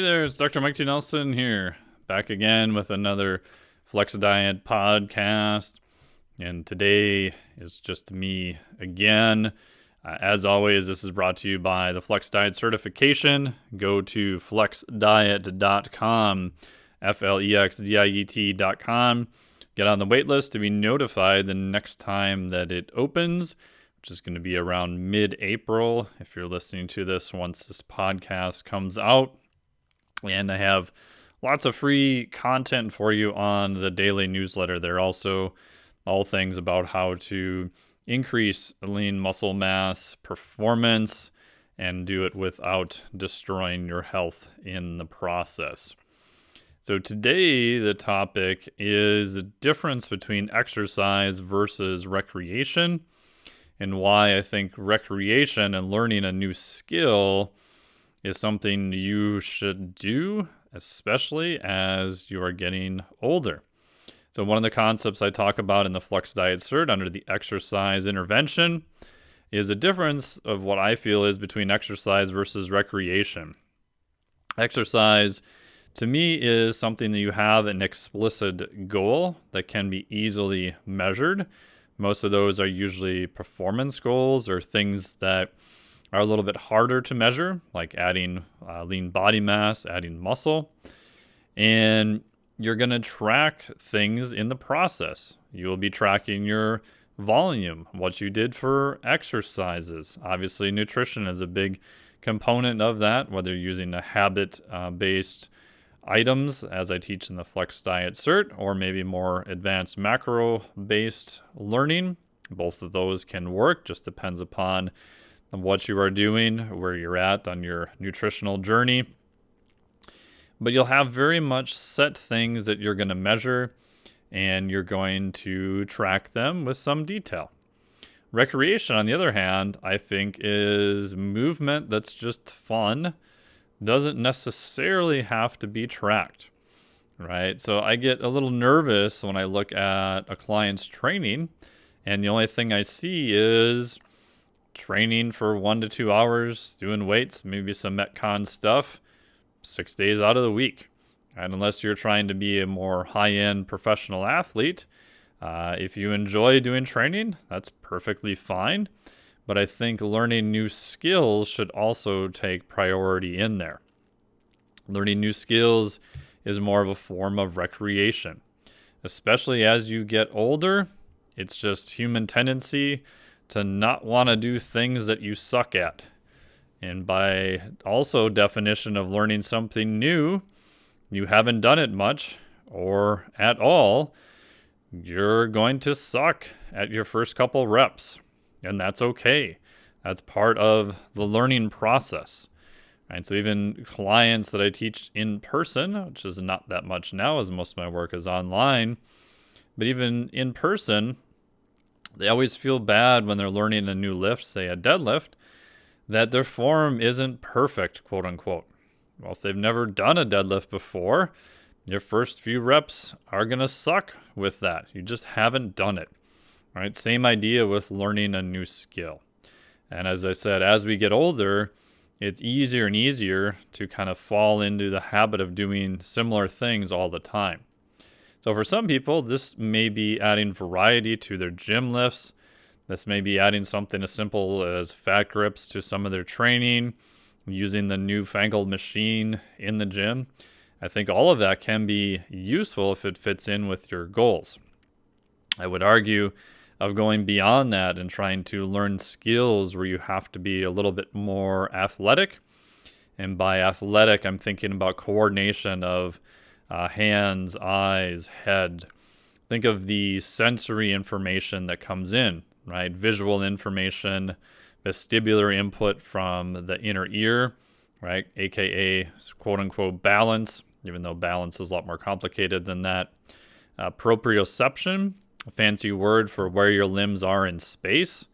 Hey there, it's Dr. Mike T. Nelson here, back again with another Flex Diet podcast. And today is just me again. As always, this is brought to you by the Flex Diet certification. Go to flexdiet.com, FLEXDIET.com. Get on the wait list to be notified the next time that it opens, which is going to be around mid-April if you're listening to this once this podcast comes out. And I have lots of free content for you on the daily newsletter. There are also all things about how to increase lean muscle mass, performance, and do it without destroying your health in the process. So today the topic is the difference between exercise versus recreation, and why I think recreation and learning a new skill is something you should do, especially as you are getting older. So one of the concepts I talk about in the Flex Diet Cert under the exercise intervention is a difference of what I feel is between exercise versus recreation. Exercise, to me, is something that you have an explicit goal that can be easily measured. Most of those are usually performance goals or things that are a little bit harder to measure, like adding lean body mass, adding muscle. And you're going to track things in the process. You will be tracking your volume, what you did for exercises. Obviously, nutrition is a big component of that, whether you're using a habit-based items, as I teach in the Flex Diet Cert, or maybe more advanced macro-based learning. Both of those can work, just depends upon what you are doing, where you're at on your nutritional journey. But you'll have very much set things that you're going to measure, and you're going to track them with some detail. Recreation, on the other hand, I think is movement that's just fun, doesn't necessarily have to be tracked, right? So I get a little nervous when I look at a client's training, and the only thing I see is training for 1 to 2 hours, doing weights, maybe some Metcon stuff, 6 days out of the week. And unless you're trying to be a more high-end professional athlete, if you enjoy doing training, that's perfectly fine. But I think learning new skills should also take priority in there. Learning new skills is more of a form of recreation. Especially as you get older, it's just human tendency to not want to do things that you suck at. And by also definition of learning something new, you haven't done it much or at all, you're going to suck at your first couple reps. And that's okay. That's part of the learning process. Right? So even clients that I teach in person, which is not that much now as most of my work is online, but even in person, they always feel bad when they're learning a new lift, say a deadlift, that their form isn't perfect, quote unquote. Well, if they've never done a deadlift before, your first few reps are going to suck with that. You just haven't done it. Right? Same idea with learning a new skill. And as I said, as we get older, it's easier and easier to kind of fall into the habit of doing similar things all the time. So for some people, this may be adding variety to their gym lifts. This may be adding something as simple as fat grips to some of their training, using the newfangled machine in the gym. I think all of that can be useful if it fits in with your goals. I would argue of going beyond that and trying to learn skills where you have to be a little bit more athletic. And by athletic, I'm thinking about coordination of hands, eyes, head. Think of the sensory information that comes in, right? Visual information, vestibular input from the inner ear, right? AKA quote unquote balance, even though balance is a lot more complicated than that. Proprioception, a fancy word for where your limbs are in space.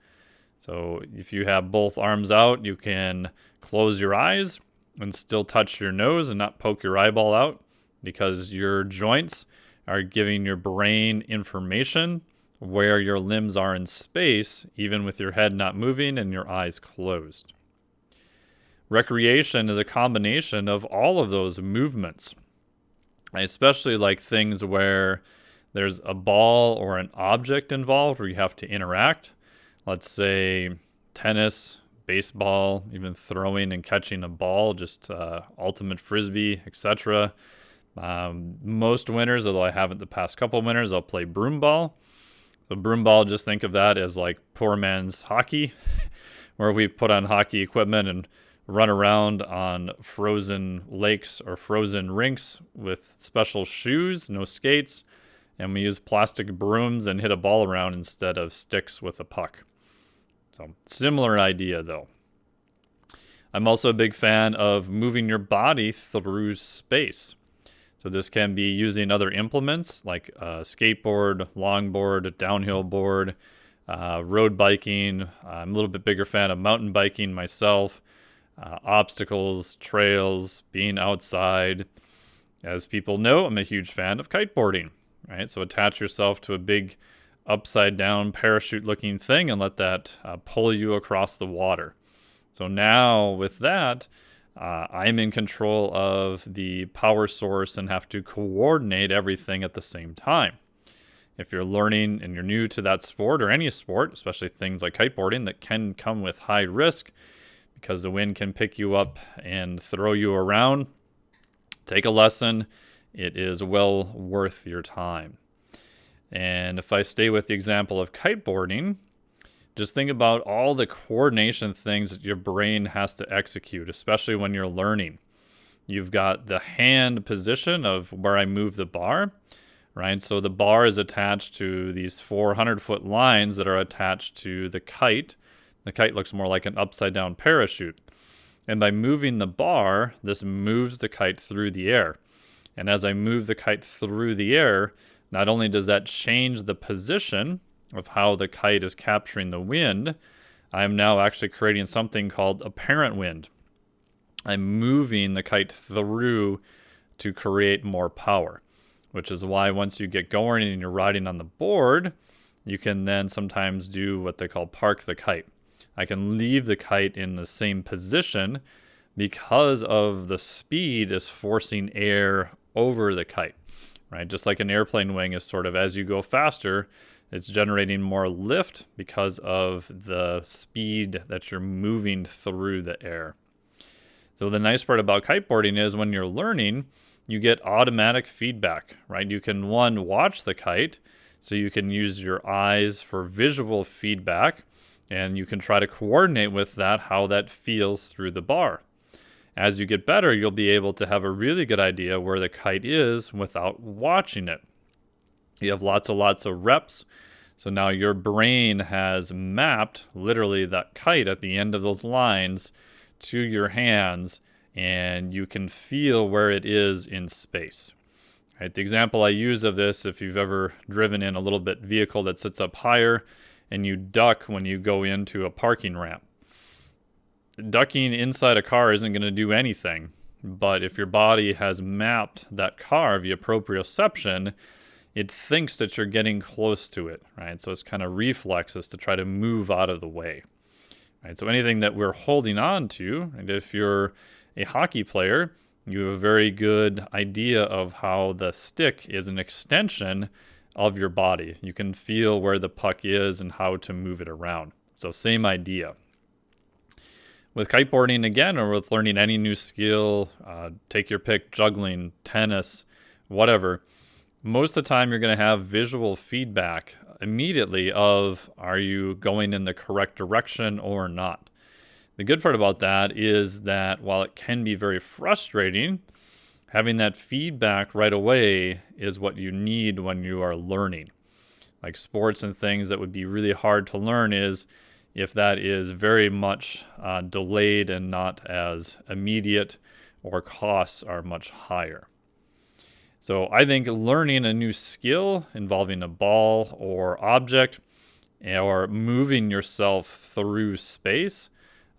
So if you have both arms out, you can close your eyes and still touch your nose and not poke your eyeball out, because your joints are giving your brain information where your limbs are in space, even with your head not moving and your eyes closed. Recreation is a combination of all of those movements. I especially like things where there's a ball or an object involved where you have to interact. Let's say tennis, baseball, even throwing and catching a ball, just ultimate frisbee, etc. Most winters, although I haven't the past couple winters, I'll play broom ball. So broom ball, just think of that as like poor man's hockey, where we put on hockey equipment and run around on frozen lakes or frozen rinks with special shoes, no skates, and we use plastic brooms and hit a ball around instead of sticks with a puck. So similar idea though. I'm also a big fan of moving your body through space. So this can be using other implements like skateboard, longboard, downhill board, road biking. I'm a little bit bigger fan of mountain biking myself. Obstacles, trails, being outside. As people know, I'm a huge fan of kiteboarding, right? So attach yourself to a big upside down parachute looking thing and let that pull you across the water. So now with that, I'm in control of the power source and have to coordinate everything at the same time. If you're learning and you're new to that sport or any sport, especially things like kiteboarding that can come with high risk because the wind can pick you up and throw you around, take a lesson. It is well worth your time. And if I stay with the example of kiteboarding, just think about all the coordination things that your brain has to execute, especially when you're learning. You've got the hand position of where I move the bar, right? So the bar is attached to these 400-foot lines that are attached to the kite. The kite looks more like an upside-down parachute. And by moving the bar, this moves the kite through the air. And as I move the kite through the air, not only does that change the position of how the kite is capturing the wind, I am now actually creating something called apparent wind. I'm moving the kite through to create more power, which is why once you get going and you're riding on the board, you can then sometimes do what they call park the kite. I can leave the kite in the same position because of the speed is forcing air over the kite, right? Just like an airplane wing is sort of, as you go faster, it's generating more lift because of the speed that you're moving through the air. So the nice part about kiteboarding is when you're learning, you get automatic feedback, right? You can, one, watch the kite, so you can use your eyes for visual feedback, and you can try to coordinate with that how that feels through the bar. As you get better, you'll be able to have a really good idea where the kite is without watching it. You have lots of reps. So now your brain has mapped literally that kite at the end of those lines to your hands, and you can feel where it is in space. Right? The example I use of this, if you've ever driven in a little bit vehicle that sits up higher and you duck when you go into a parking ramp. Ducking inside a car isn't going to do anything, but if your body has mapped that car via proprioception, it thinks that you're getting close to it, right? So it's kind of reflexes to try to move out of the way, right? So anything that we're holding on to, and if you're a hockey player, you have a very good idea of how the stick is an extension of your body. You can feel where the puck is and how to move it around. So same idea. With kiteboarding again, or with learning any new skill, take your pick, juggling, tennis, whatever, most of the time you're going to have visual feedback immediately of, are you going in the correct direction or not? The good part about that is that while it can be very frustrating, having that feedback right away is what you need when you are learning. Like sports and things that would be really hard to learn is if that is very much delayed and not as immediate, or costs are much higher. So I think learning a new skill involving a ball or object, or moving yourself through space,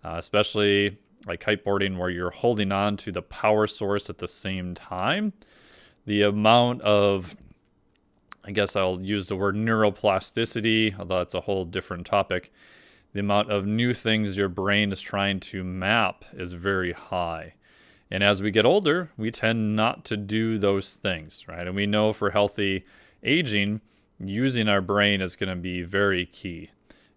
especially like kiteboarding where you're holding on to the power source at the same time, the amount of, I guess I'll use the word neuroplasticity, although that's a whole different topic. the amount of new things your brain is trying to map is very high. And as we get older, we tend not to do those things, right? And we know for healthy aging, using our brain is going to be very key.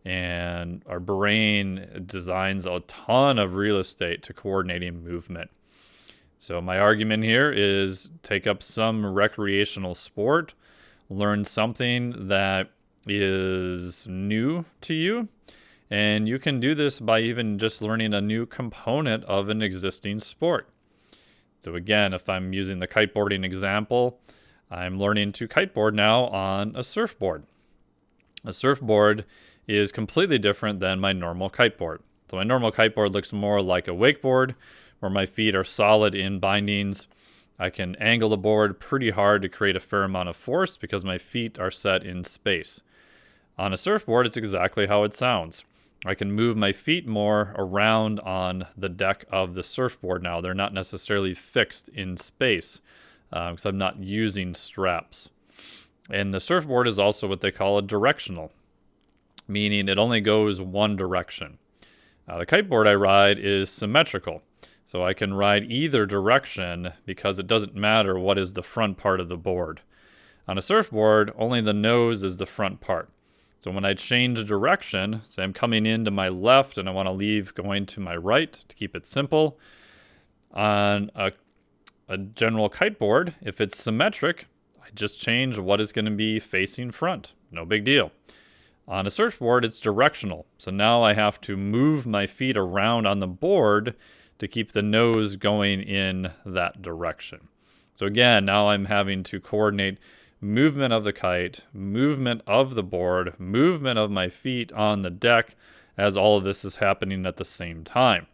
And our brain designs a ton of real estate to coordinating movement. So my argument here is take up some recreational sport, learn something that is new to you, and you can do this by even just learning a new component of an existing sport. So again, if I'm using the kiteboarding example, I'm learning to kiteboard now on a surfboard. A surfboard is completely different than my normal kiteboard. So my normal kiteboard looks more like a wakeboard, where my feet are solid in bindings. I can angle the board pretty hard to create a fair amount of force because my feet are set in space. On a surfboard, it's exactly how it sounds. I can move my feet more around on the deck of the surfboard now. They're not necessarily fixed in space because I'm not using straps. And the surfboard is also what they call a directional, meaning it only goes one direction. The kiteboard I ride is symmetrical. So I can ride either direction because it doesn't matter what is the front part of the board. On a surfboard, only the nose is the front part. So when I change direction, say I'm coming into my left and I want to leave going to my right to keep it simple. On a general kiteboard, if it's symmetric, I just change what is going to be facing front. No big deal. On a surfboard, it's directional. So now I have to move my feet around on the board to keep the nose going in that direction. So again, now I'm having to coordinate movement of the kite, movement of the board, movement of my feet on the deck as all of this is happening at the same time.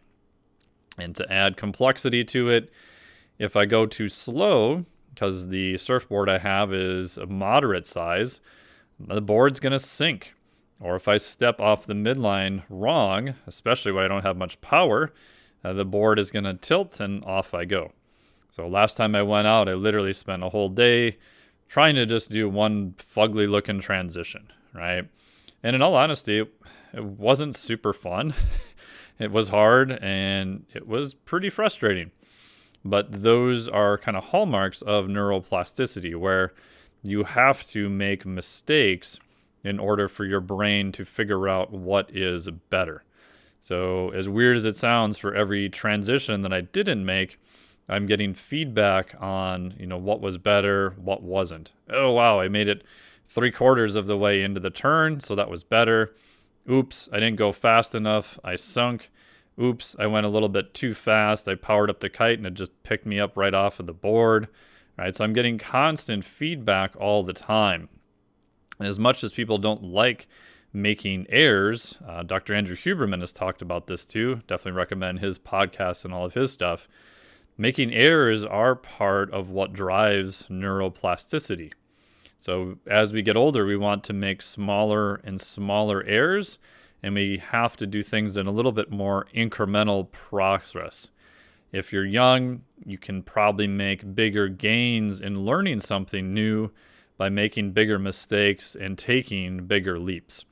And to add complexity to it, if I go too slow, because the surfboard I have is a moderate size, the board's going to sink. Or if I step off the midline wrong, especially when I don't have much power, the board is going to tilt and off I go. So last time I went out, I literally spent a whole day trying to just do one fugly looking transition, right? And in all honesty, it wasn't super fun. It was hard and it was pretty frustrating. But those are kind of hallmarks of neuroplasticity, where you have to make mistakes in order for your brain to figure out what is better. So as weird as it sounds, for every transition that I didn't make, I'm getting feedback on, what was better, what wasn't. Oh, wow, I made it 3/4 of the way into the turn, so that was better. Oops, I didn't go fast enough. I sunk. Oops, I went a little bit too fast. I powered up the kite and it just picked me up right off of the board. Right, so I'm getting constant feedback all the time. And as much as people don't like making errors, Dr. Andrew Huberman has talked about this too. Definitely recommend his podcast and all of his stuff. Making errors are part of what drives neuroplasticity. So as we get older, we want to make smaller and smaller errors, and we have to do things in a little bit more incremental progress. If you're young, you can probably make bigger gains in learning something new by making bigger mistakes and taking bigger leaps.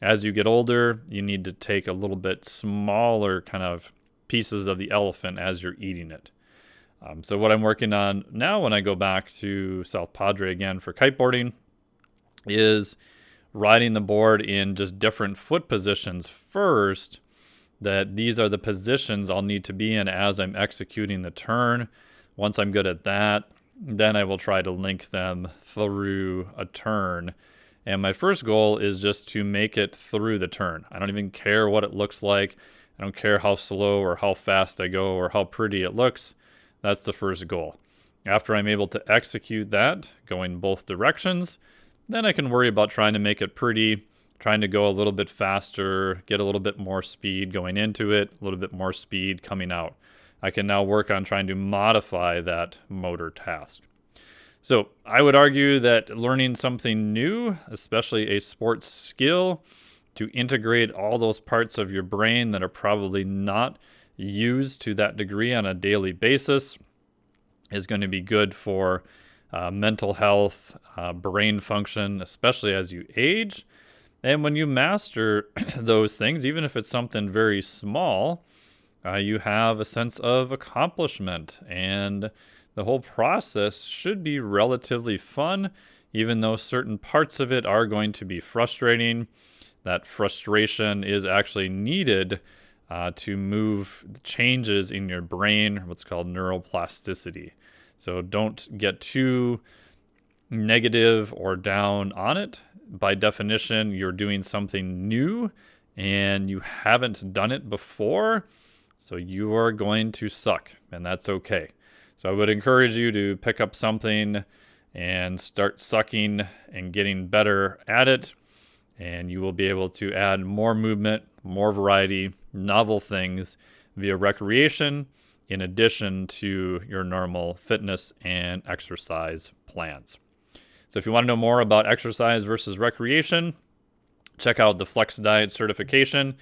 As you get older, you need to take a little bit smaller kind of pieces of the elephant as you're eating it. So what I'm working on now when I go back to South Padre again for kiteboarding is riding the board in just different foot positions first, that these are the positions I'll need to be in as I'm executing the turn. Once I'm good at that, then I will try to link them through a turn. And my first goal is just to make it through the turn. I don't even care what it looks like. I don't care how slow or how fast I go or how pretty it looks. That's the first goal. After I'm able to execute that, going both directions, then I can worry about trying to make it pretty, trying to go a little bit faster, get a little bit more speed going into it, a little bit more speed coming out. I can now work on trying to modify that motor task. So I would argue that learning something new, especially a sports skill, to integrate all those parts of your brain that are probably not used to that degree on a daily basis, is going to be good for mental health, brain function, especially as you age. And when you master those things, even if it's something very small, you have a sense of accomplishment, and the whole process should be relatively fun, even though certain parts of it are going to be frustrating. That frustration is actually needed to move changes in your brain, what's called neuroplasticity. So don't get too negative or down on it. By definition, you're doing something new and you haven't done it before, so you are going to suck, and that's okay. So I would encourage you to pick up something and start sucking and getting better at it, and you will be able to add more movement, more variety, novel things via recreation in addition to your normal fitness and exercise plans. So if you want to know more about exercise versus recreation, check out the Flex Diet certification.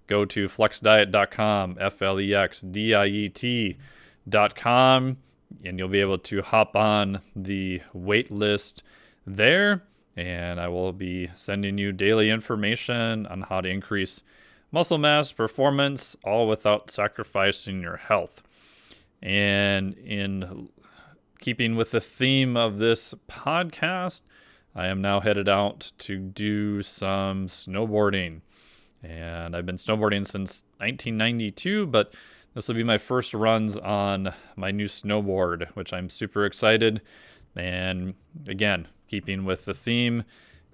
Go to flexdiet.com, FLEXDIET.com, and you'll be able to hop on the wait list there. And I will be sending you daily information on how to increase muscle mass, performance, all without sacrificing your health. And in keeping with the theme of this podcast, I am now headed out to do some snowboarding. And I've been snowboarding since 1992, but this will be my first runs on my new snowboard, which I'm super excited. And again, keeping with the theme,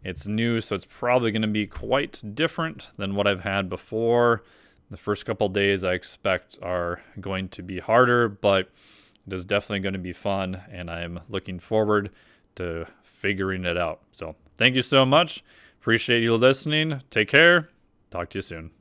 it's new, so it's probably going to be quite different than what I've had before. The first couple days I expect are going to be harder, but it is definitely going to be fun, and I'm looking forward to figuring it out. So thank you so much. Appreciate you listening. Take care. Talk to you soon.